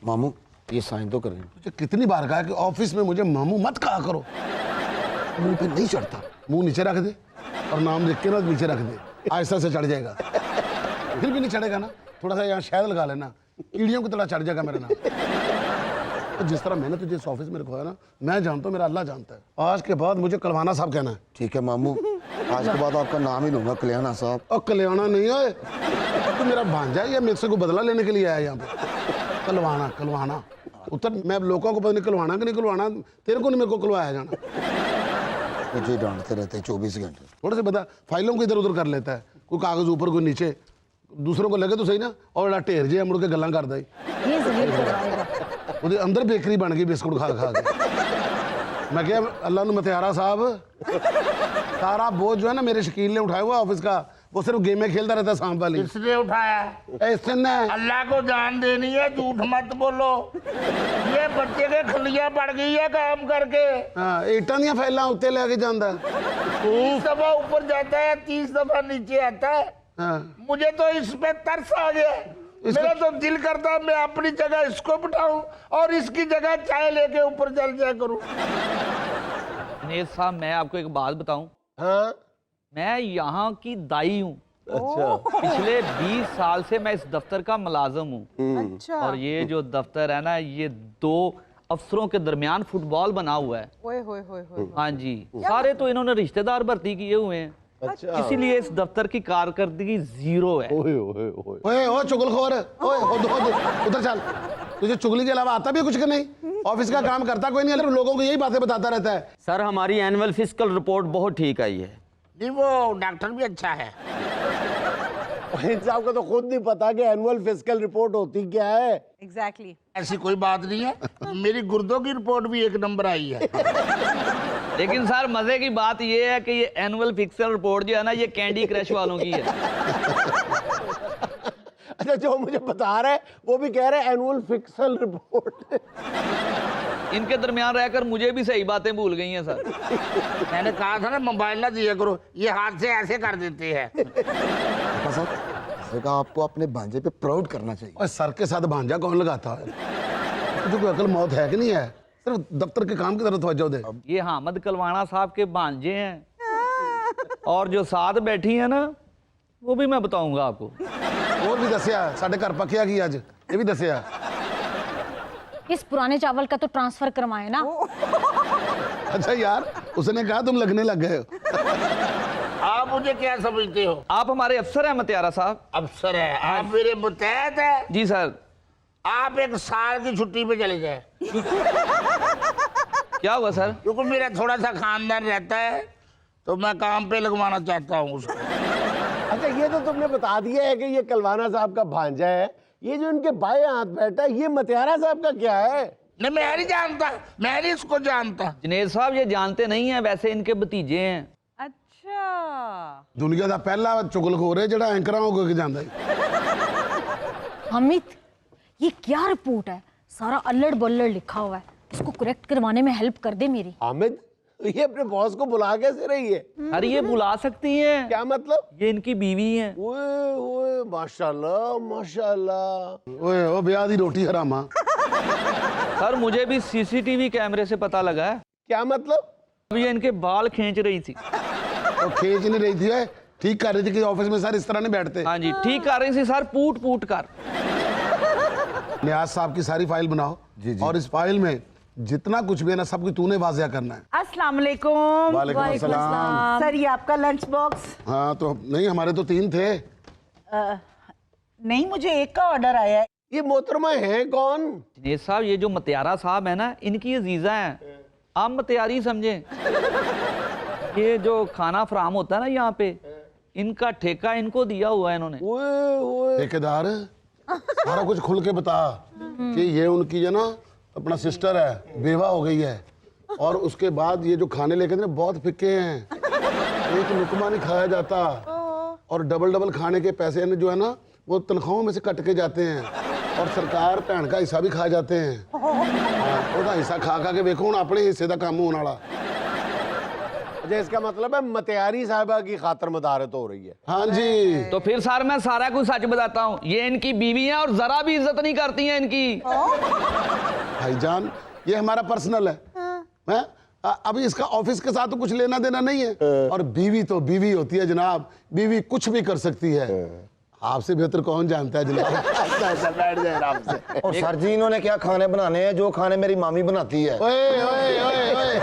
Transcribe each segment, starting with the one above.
मामू ये साइन तो करें। तुझे कितनी बार कहा कि ऑफिस में मुझे मामू मत कहा करो। मुंह पे नहीं चढ़ता, मुंह नीचे रख दे और नाम लिख के ना नीचे रख दे, आहिस्ता से चढ़ जाएगा। फिर भी नहीं चढ़ेगा ना, थोड़ा सा यहाँ शहद लगा लेना, कीड़ियों की तरह चढ़ जाएगा मेरा नाम। तो जिस तरह मैंने तुझे इस ऑफिस में रखवाया ना, मैं जानता हूँ, मेरा अल्लाह जानता है। आज के बाद मुझे कलवाना साहब कहना है। ठीक है मामू, आज के बाद आपका नाम ही लूंगा, कल्याणा साहब। और कल्याणा नहीं है, तू मेरा भांजा है या मेरे से को बदला लेने के लिए आया यहाँ पे? कलवाना कलवाना उतर, मैं लोगों को पता नहीं कलवाना कि नहीं कलवाना, तेरे को नहीं मेरे को कलवाया जाना। मुझे डांटते रहते हैं 24 घंटे। थोड़े से बता, फाइलों को इधर उधर कर लेता है, कोई कागज ऊपर कोई नीचे, दूसरों को लगे तो सही ना, और ढेर जे मुड़ के गल्ला कर दे। अंदर बेकरी बन गई बिस्कुट खा खा के। मैं क्या अल्लाह नु मतियारा साहब, सारा बोझ जो है ना मेरे शकील ने उठाया हुआ ऑफिस का, वो सिर्फ गेमें खेलता रहता है सांप वाली। किसने उठाया? इसने। अल्लाह को जान देनी है, झूठ मत बोलो। ये बच्चे के खलिया पड़ गई है काम करके। हाँ, ईटा दियां फैला उत्ते लेके जांदा। 30 दफा ऊपर जाता है, 30 दफा नीचे आता है। हाँ। मुझे तो इस पे तरस आ गया। मेरा तो दिल करता है मैं अपनी जगह इसको बिठाऊं और इसकी जगह चाय लेके ऊपर चल जाया करूं। दिनेश साहब, मैं आपको एक बात बताऊं। हाँ? मैं यहाँ की दाई हूँ। अच्छा। पिछले 20 साल से मैं इस दफ्तर का मुलाजिम हूँ। अच्छा। और ये जो दफ्तर है ना, ये 2 अफसरों के दरमियान फुटबॉल बना हुआ है। ओए होए होए होए। हाँ जी, सारे तो इन्होंने रिश्तेदार भर्ती किए हुए हैं। अच्छा। इसीलिए इस दफ्तर की कारकर्दगी 0 है। ओए ओ चुगलखोर, ओए उधर चल। तुझे चुगली के अलावा आता भी कुछ कि नहीं? ऑफिस का काम करता कोई नहीं, लोगों को यही बातें बताता रहता है। सर हमारी एनुअल फिस्कल रिपोर्ट बहुत ठीक आई है। नहीं, वो डॉक्टर भी अच्छा है। इन साहब को तो खुद नहीं पता कि एनुअल फिस्कल रिपोर्ट होती क्या है। एग्जैक्टली। ऐसी कोई बात नहीं है, मेरी गुर्दों की रिपोर्ट भी 1 नंबर आई है। लेकिन सर मजे की बात ये है कि ये एनुअल फिक्सल रिपोर्ट जो है ना, ये कैंडी क्रश वालों की है। अच्छा, जो मुझे बता रहा है वो भी कह रहे हैं एनुअल फिस्कल रिपोर्ट। इनके दरमियान रहकर मुझे भी सही बातें भूल गई हैं सर। मैंने कहा था ना मोबाइल ना दिया करो, ये हाथ से ऐसे कर देते हैं। साहब आपको अपने भांजे पे प्राउड करना चाहिए। और सर के साथ भांजा कौन लगाता है? तुझे कोई अकल मौत है कि नहीं है? सिर्फ दफ्तर के काम की तरफ तवज्जो दे। ये हामिद कलवाना साहब के भांजे हैं। और जो साथ बैठी है ना, वो भी मैं बताऊंगा आपको। और भी दसिया साढ़े घर पकिया की आज, ये भी दसिया। इस पुराने चावल का तो ट्रांसफर करवाए ना। अच्छा यार, उसने कहा तुम लगने लग गए हो। आप मुझे क्या समझते हो? आप हमारे अफसर हैं मतियारा साहब। अफसर है आप, मेरे मुतहत है। जी सर। आप 1 साल की छुट्टी पे चले जाए। क्या हुआ सर? क्योंकि मेरा थोड़ा सा खानदान रहता है, तो मैं काम पे लगवाना चाहता हूँ उसको। अच्छा, ये तो तुमने बता दिया है कि ये कलवाना साहब का भांजा है। ये जो इनके बाएं हाथ बैठा है, ये मतियारा साहब का क्या है? नहीं, मैं नहीं जानता, मैं नहीं इसको जानता। जुनेद साहब ये जानते नहीं हैं, वैसे इनके भतीजे हैं। अच्छा। दुनिया का पहला चुगलखोर है जो एंकर होकर जाता है। अमित, ये क्या रिपोर्ट है? सारा अल्लड़ बल्लड़ लिखा हुआ है, इसको करेक्ट करवाने में हेल्प कर दे मेरी। हामिद, ये अपने बॉस को बुला कैसे रही है? अरे ये बुला सकती हैं। क्या मतलब? ये इनकी बीवी हैं। ओए ओए, माशाल्लाह माशाल्लाह। ओए ओ ब्याह दी रोटी हरामा। सर मुझे भी सीसीटीवी कैमरे से पता लगा है। क्या मतलब? अब ये इनके बाल खींच रही थी। तो खींच नहीं रही थी, ठीक कर रही थी कि ऑफिस में सर इस तरह नहीं बैठते। हाँ जी, ठीक कर रही थी सर, पूट पूट कर। नियाज साहब की सारी फाइल बनाओ। जी जी। और इस फाइल में जितना कुछ भी है ना, सब कुछ तूने वाज़िया करना है। अस्सलाम वालेकुम। वालेकुम अस्सलाम। सर, ये आपका लंच बॉक्स। हाँ तो नहीं, हमारे तो 3 थे। नहीं, मुझे 1 का ऑर्डर आया है। ये मोहतरमा है कौन? जुनेद साहब, ये जो मतियारा साहब है ना, इनकी ये जीजा हैं। आप मतियारी समझें। ये जो खाना फराम होता है ना यहाँ पे, इनका ठेका इनको दिया हुआ है इन्होंने। ओए ओए, ठेकेदार सारा कुछ खुल के बता कि ये उनकी जो ना अपना सिस्टर है, बेवा हो गई है। और उसके बाद ये जो खाने लेके ना बहुत फिक्के हैं, एक लुकमा नहीं खाया जाता। और डबल डबल खाने के पैसे जो है ना, वो तनख्वाहों में से कट के जाते हैं। और सरकार भैन का हिस्सा भी खा जाते हैं। हाँ, हिस्सा खा खा के देखो, अपने हिस्से का काम होने वाला। अच्छा, इसका मतलब है मतियारी साहिबा की खातर मदारत हो रही है। हाँ जी। तो फिर सर मैं सारा कुछ सच बताता हूँ, ये इनकी बीवी हैं और जरा भी इज्जत नहीं करती हैं इनकी। भाईजान ये हमारा पर्सनल है, हैं? अभी इसका ऑफिस के साथ तो कुछ लेना देना नहीं है, और बीवी तो बीवी होती है जनाब, बीवी कुछ भी कर सकती है। आपसे बेहतर कौन जानता है जनाब। बैठ जाए आराम से। और सर जी इन्होंने क्या खाने बनाने हैं, जो खाने मेरी मामी बनाती है। ओए ओए ओए ओए,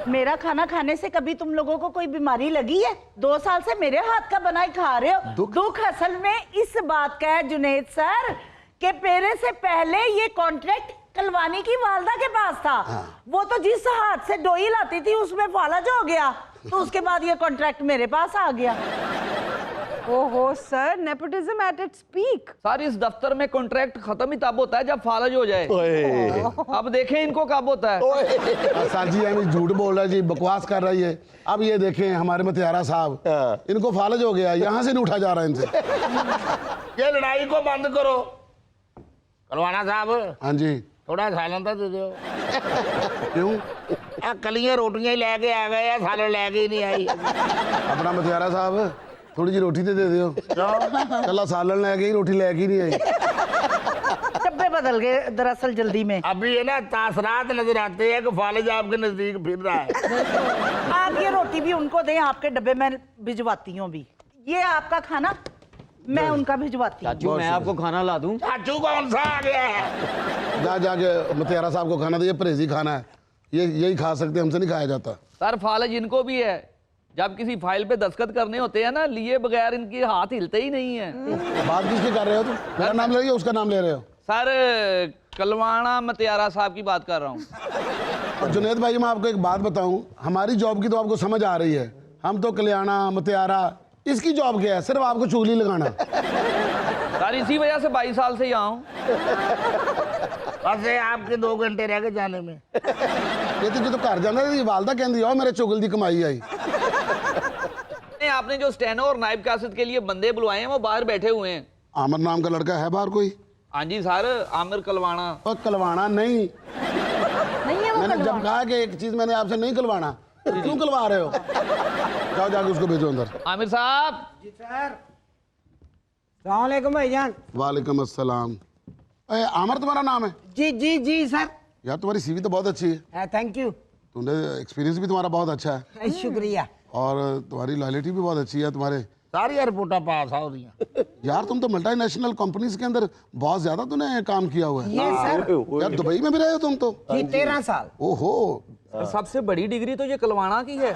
मेरा खाना खाने से कभी तुम लोगों को कोई बीमारी लगी है? 2 साल से मेरे हाथ का बनाई खा रहे हो। दुख असल में इस बात का है जुनेद सर कि मेरे से पहले ये कॉन्ट्रैक्ट कलवानी की वालदा के पास था। वो तो जिस हाथ से डोई लाती थी उसमें फालज हो गया, तो उसके बाद ये कॉन्ट्रैक्ट मेरे पास आ गया। ओहो sir, nepotism at its peak. Sir इस दफ्तर में कॉन्ट्रैक्ट खत्म ही तब होता है जब फालज हो जाए। अब देखें इनको कब होता है। सर जी हमें झूठ बोल रहा है जी, बकवास कर रही है। अब ये देखें हमारे मतियारा साहब, इनको फालज हो गया, यहाँ से नहीं उठा जा रहा है इनसे। ये लड़ाई को बंद करो। कलवाना साहब हाँ जी। थोड़ा सालन तो दे दो। क्यों? कलियां रोटियां ही लेके आ गए या सालन लेके ही नहीं आई। अपना मतियारा साहब थोड़ी जी रोटी तो दे दो। चला सालन ले गई, रोटी लेके ही नहीं आई। डब्बे बदल गए दरअसल जल्दी में। अभी ये ना तासरात नजर आते हैं कि फालिज आपके नजदीक फिर रहा है। आप ये रोटी भी उनको दें, आपके डब्बे में भिजवाती हूँ अभी। ये आपका खाना मैं उनका भिजवाती हूँ। चाचू मैं आपको खाना ला दूं? चाचू कौन सा आ गया है? जा जाके मतियारा साहब को खाना दे, ये परहेजी खाना है, ये यही खा सकते, हमसे नहीं खाया जाता। सर फालज इनको भी है, जब किसी फाइल पे दस्तखत करने होते हैं ना, लिए बगैर इनके हाथ हिलते ही नहीं है। बात किसकी कर रहे हो तुम? मेरा नाम ले रही हो, उसका नाम ले रहे हो? सर कलवाना मतियारा साहब की बात कर रहा हूँ। और जुनेद भाई मैं आपको एक बात बताऊं, हमारी जॉब की तो आपको समझ आ रही है, हम तो कल्याणा मतियारा, इसकी जॉब क्या है? सिर्फ आपको चुगली लगाना। सर इसी वजह से 22 साल से यहाँ हूँ। बस ये आपके 2 घंटे रह गए जाने में। ये तो जो घर जाना है, वालदा कहती हो मेरे चुगल दी कमाई आई। आपने जो स्टेनो और नायब कासिद के लिए बंदे बुलवाए हैं वो बाहर बैठे हुए हैं। आमिर नाम का लड़का है बाहर कोई? हाँ जी सर, आमिर कलवाना। और कलवाना नहीं नहीं है वो मैंने जब कहा कि एक चीज मैंने आपसे नहीं कलवाना, तो क्यों कलवा रहे हो? जाओ जाके उसको भेजो अंदर। आमिर साहब। जी सर। अस्सलाम वालेकुम भाईजान। वालेकुम अस्सलाम। आमिर तुम्हारा नाम है? जी जी जी सर। यार तुम्हारी सीवी तो बहुत अच्छी है, थैंक यू। तुमने एक्सपीरियंस भी तुम्हारा बहुत अच्छा है, शुक्रिया। और तुम्हारी लॉयल्टी भी बहुत अच्छी है। तुम्हारे सारी रिपोर्टा पास हो रही हैं। यार तुम तो मल्टीनेशनल कंपनीज के अंदर बहुत ज्यादा तुमने काम किया हुआ है। ये सर। यार दुबई में भी रहे हो तुम तो? जी 13 साल। ओहो। सबसे बड़ी डिग्री तो ये कलवाना की है।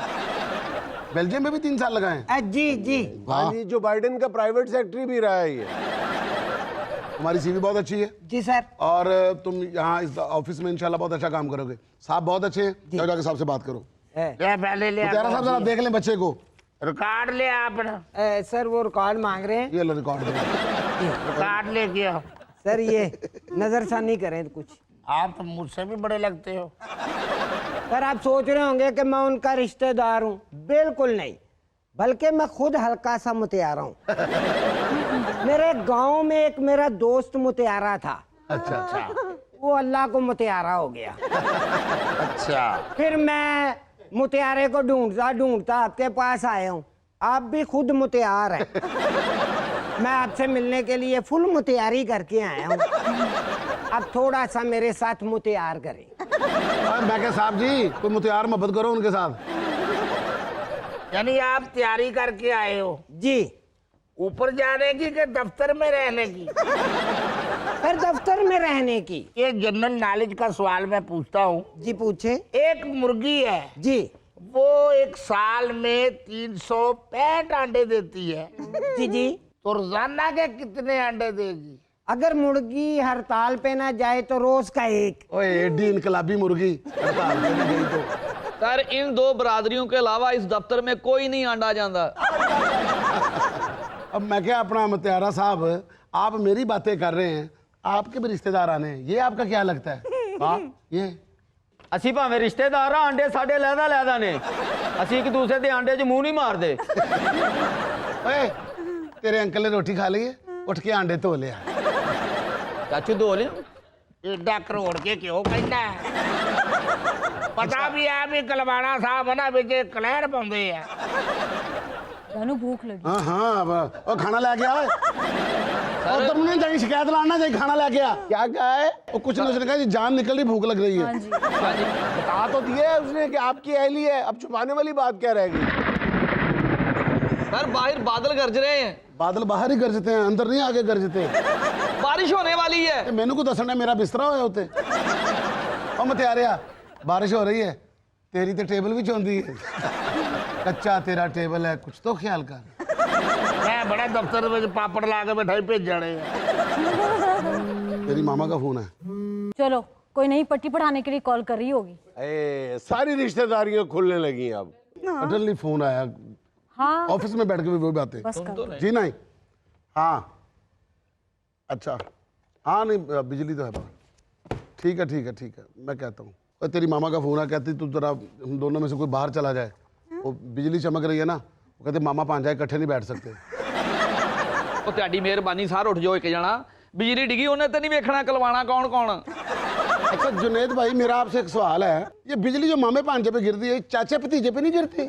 बेल्जियम में भी 3 साल लगाए? जी जी। हाँ जी, जो बाइडेन का प्राइवेट सेक्रेटरी भी रहा है ये। तुम्हारी सीवी बहुत अच्छी है जी सर। और तुम यहाँ इस ऑफिस में इंशाल्लाह बहुत अच्छा काम करोगे। साहब बहुत अच्छे हैं, जाओ जाके साहब से बात करो। ले पहले ले मुतियारा साहब जरा देख लें बच्चे को। रिकॉर्ड ले आपने। सर वो रिकॉर्ड मांग रहे हैं। ये लो रिकॉर्ड दो। रिकॉर्ड ले किया। सर ये नजरसानी करें कुछ। आप तो मुझसे भी बड़े लगते हो। सर आप सोच रहे होंगे कि मैं उनका रिश्तेदार हूँ, बिल्कुल नहीं, बल्कि मैं खुद हल्का सा मुतियारा हूँ। मेरे गांव में एक मेरा दोस्त मुतियारा था। अच्छा। वो अल्लाह को मुतियारा हो गया। अच्छा। फिर मैं मुतियारे को ढूंढता ढूंढता आपके पास आया हूँ। आप भी खुद मुतियार हैं। मैं आपसे मिलने के लिए फुल मुतियारी करके आया हूँ। अब थोड़ा सा मेरे साथ मुतियार करें। मैं क्या साहब जी, कोई मुतियार मोहब्बत करो उनके साथ। यानी आप तैयारी करके आए हो? जी। ऊपर जाने की कि दफ्तर में रहने की? फिर दफ्तर में रहने की। ये जनरल नॉलेज का सवाल मैं पूछता हूँ। जी पूछे। एक मुर्गी है जी, वो एक साल में 365 अंडे देती है। जी जी। तो रोजाना के कितने अंडे देगी? अगर मुर्गी हड़ताल पे ना जाए तो रोज का 1। ओए एडी इनकलाबी मुर्गी हड़ताल पे नहीं गई तो। सर इन 2 बरादरियों के अलावा इस दफ्तर में कोई नहीं अंडा जाता। अब मैं क्या, अपना मुतियारा साहब आप मेरी बातें कर रहे हैं, आपके भी रिश्तेदार आने हैं, ये आपका क्या लगता है? हाँ ये ਅਸੀਂ ਭਾਵੇਂ ਰਿਸ਼ਤੇਦਾਰ ਆ, ਆਂਡੇ ਸਾਡੇ ਲੈਦਾ ਨੇ, ਅਸੀਂ ਇੱਕ ਦੂਸਰੇ ਦੇ ਆਂਡੇ 'ਚ ਮੂੰਹ ਨਹੀਂ ਮਾਰਦੇ। ओए तेरे अंकल ने रोटी खा ली है, उठ के अंडे धो लिया। ਚਾਚੂ ਧੋ ਲਿਆ? एडा करोड़ के क्यों कहना है पता भी है भी कलवाना साहब है ना बेचे कलैर पाਉਂਦੇ ਆ जानू भूख लगी हाँ हाँ और खाना लेके आ और तुमने जाई शिकायत लाना जाई खाना लेके आ क्या कहा है? वो कुछ ना कहा जी जान निकल रही भूख लग रही है हाँ जी बता तो दिया है उसने कि आपकी अहली है, अब छुपाने वाली बात क्या रहेगी? सर बाहर बादल गरज रहे हैं बादल बाहर ही गरजते हैं अंदर नहीं आगे गरजते बारिश होने वाली है मैनू को दसना मेरा बिस्तरा होया उत्ते ओ मतियारिया बारिश हो रही है तेरी तो टेबल भी चौंदी है कच्चा तेरा टेबल है कुछ तो ख्याल कर मैं बड़ा दफ्तर में पापड़ ला के बैठा भेज जाने तेरी मामा का फोन है चलो कोई नहीं पट्टी पढ़ाने के लिए कॉल कर रही होगी सारी रिश्तेदारियां खुलने लगी अब। सडनली फोन आया हाँ ऑफिस में बैठ के भी वो बातें बस कर जी नहीं हाँ अच्छा हाँ नहीं बिजली तो है बाहर ठीक है ठीक है ठीक है मैं कहता हूँ और तेरी मामा का फोन है कहती तू जरा हम दोनों में से कोई बाहर चला जाए वो बिजली चमक रही है ना वो कहते मामा भांजा इकट्ठे नहीं बैठ सकते ਉਹ ਤੁਹਾਡੀ ਮਿਹਰਬਾਨੀ ਸਾਰ ਉੱਠ ਜਾਓ ਇੱਕ ਜਣਾ ਬਿਜਲੀ ਡਿੱਗੀ ਉਹਨੇ ਤੇ ਨਹੀਂ ਵੇਖਣਾ ਕਲਵਾਣਾ ਕੌਣ ਕੌਣ अच्छा जुनेद भाई मेरा आपसे एक सवाल है ये बिजली जो मामे भांजे पे गिरती है चाचे भतीजे पे नहीं गिरती